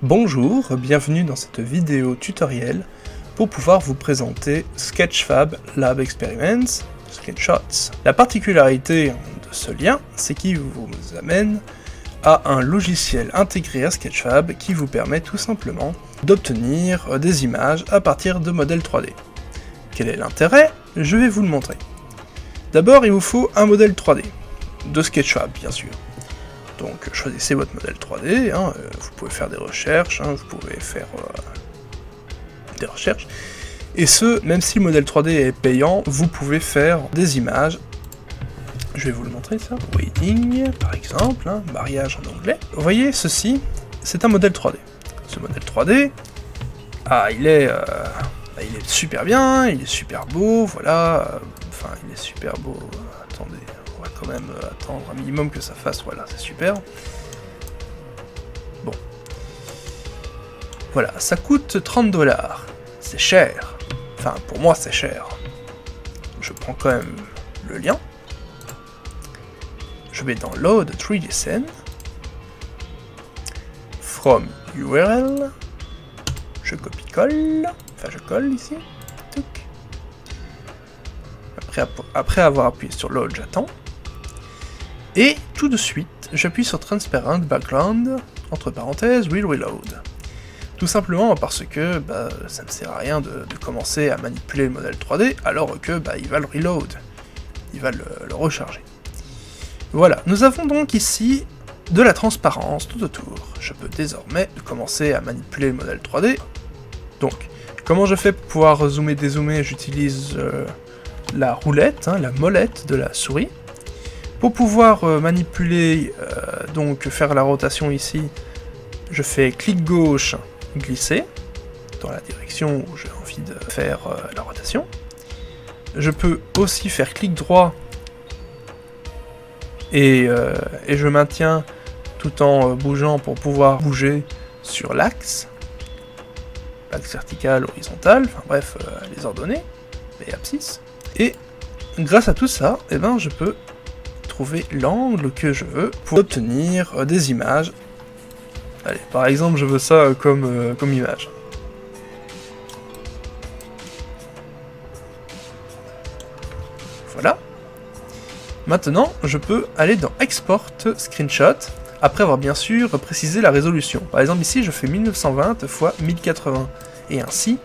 Bonjour, bienvenue dans cette vidéo tutoriel pour pouvoir vous présenter Sketchfab Lab Experiments Screenshots. La particularité de ce lien, c'est qu'il vous amène à un logiciel intégré à Sketchfab qui vous permet tout simplement d'obtenir des images à partir de modèles 3D. Quel est l'intérêt? Je vais vous le montrer. D'abord, il vous faut un modèle 3D, de Sketchfab bien sûr. Donc choisissez votre modèle 3D, vous pouvez faire des recherches, vous pouvez faire des recherches, et ce, même si le modèle 3D est payant, vous pouvez faire des images. Je vais vous le montrer ça, wedding par exemple, mariage en anglais. Vous voyez, ceci, c'est un modèle 3D. Ce modèle 3D, il est super bien, il est super beau, voilà, il est super beau, attendez, on va quand même attendre un minimum que ça fasse, voilà, c'est super. Bon. Voilà, ça coûte 30$, c'est cher, enfin pour moi c'est cher. Je prends quand même le lien, je vais dans Load 3D Scene, From URL, je copie-colle, je colle ici, après avoir appuyé sur Load, j'attends, et tout de suite, j'appuie sur Transparent Background, entre parenthèses, Will Reload. Tout simplement parce que ça ne sert à rien de commencer à manipuler le modèle 3D, alors que il va le reload, il va le recharger. Voilà, nous avons donc ici de la transparence tout autour. Je peux désormais commencer à manipuler le modèle 3D. Donc, comment je fais pour pouvoir zoomer, dézoomer? J'utilise la roulette, la molette de la souris. Pour pouvoir manipuler, donc faire la rotation ici, je fais clic gauche, glisser, dans la direction où j'ai envie de faire la rotation. Je peux aussi faire clic droit, et je maintiens tout en bougeant pour pouvoir bouger sur l'axe vertical, horizontal, enfin bref, les ordonnées, les abscisses. Et grâce à tout ça, je peux trouver l'angle que je veux pour obtenir des images. Allez, par exemple, je veux ça comme image. Voilà. Maintenant, je peux aller dans Export Screenshot, après avoir bien sûr précisé la résolution. Par exemple, ici, je fais 1920 x 1080, et ainsi,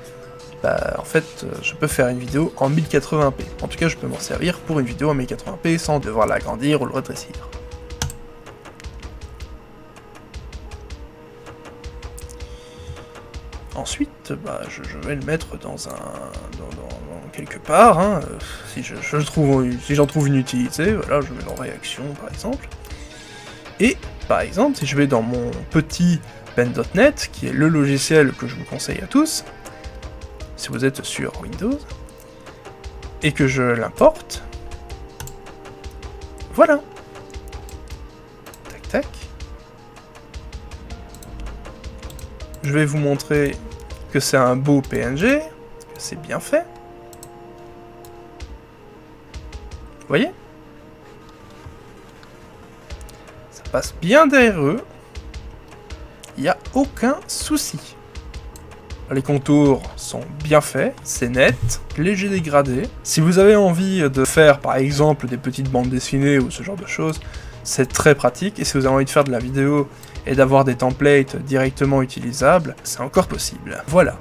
en fait, je peux faire une vidéo en 1080p. En tout cas, je peux m'en servir pour une vidéo en 1080p sans devoir l'agrandir ou le rétrécir. Ensuite, je vais le mettre dans quelque part, si j'en trouve une utilité, voilà, je mets dans réaction par exemple. Et par exemple, si je vais dans mon petit pen.net, qui est le logiciel que je vous conseille à tous, si vous êtes sur Windows, et que je l'importe, voilà. Tac tac. Je vais vous montrer que c'est un beau PNG, que c'est bien fait. Vous voyez? Ça passe bien derrière eux. Il n'y a aucun souci. Les contours sont bien faits, c'est net, léger dégradé. Si vous avez envie de faire par exemple des petites bandes dessinées ou ce genre de choses, c'est très pratique. Et si vous avez envie de faire de la vidéo et d'avoir des templates directement utilisables, c'est encore possible. Voilà.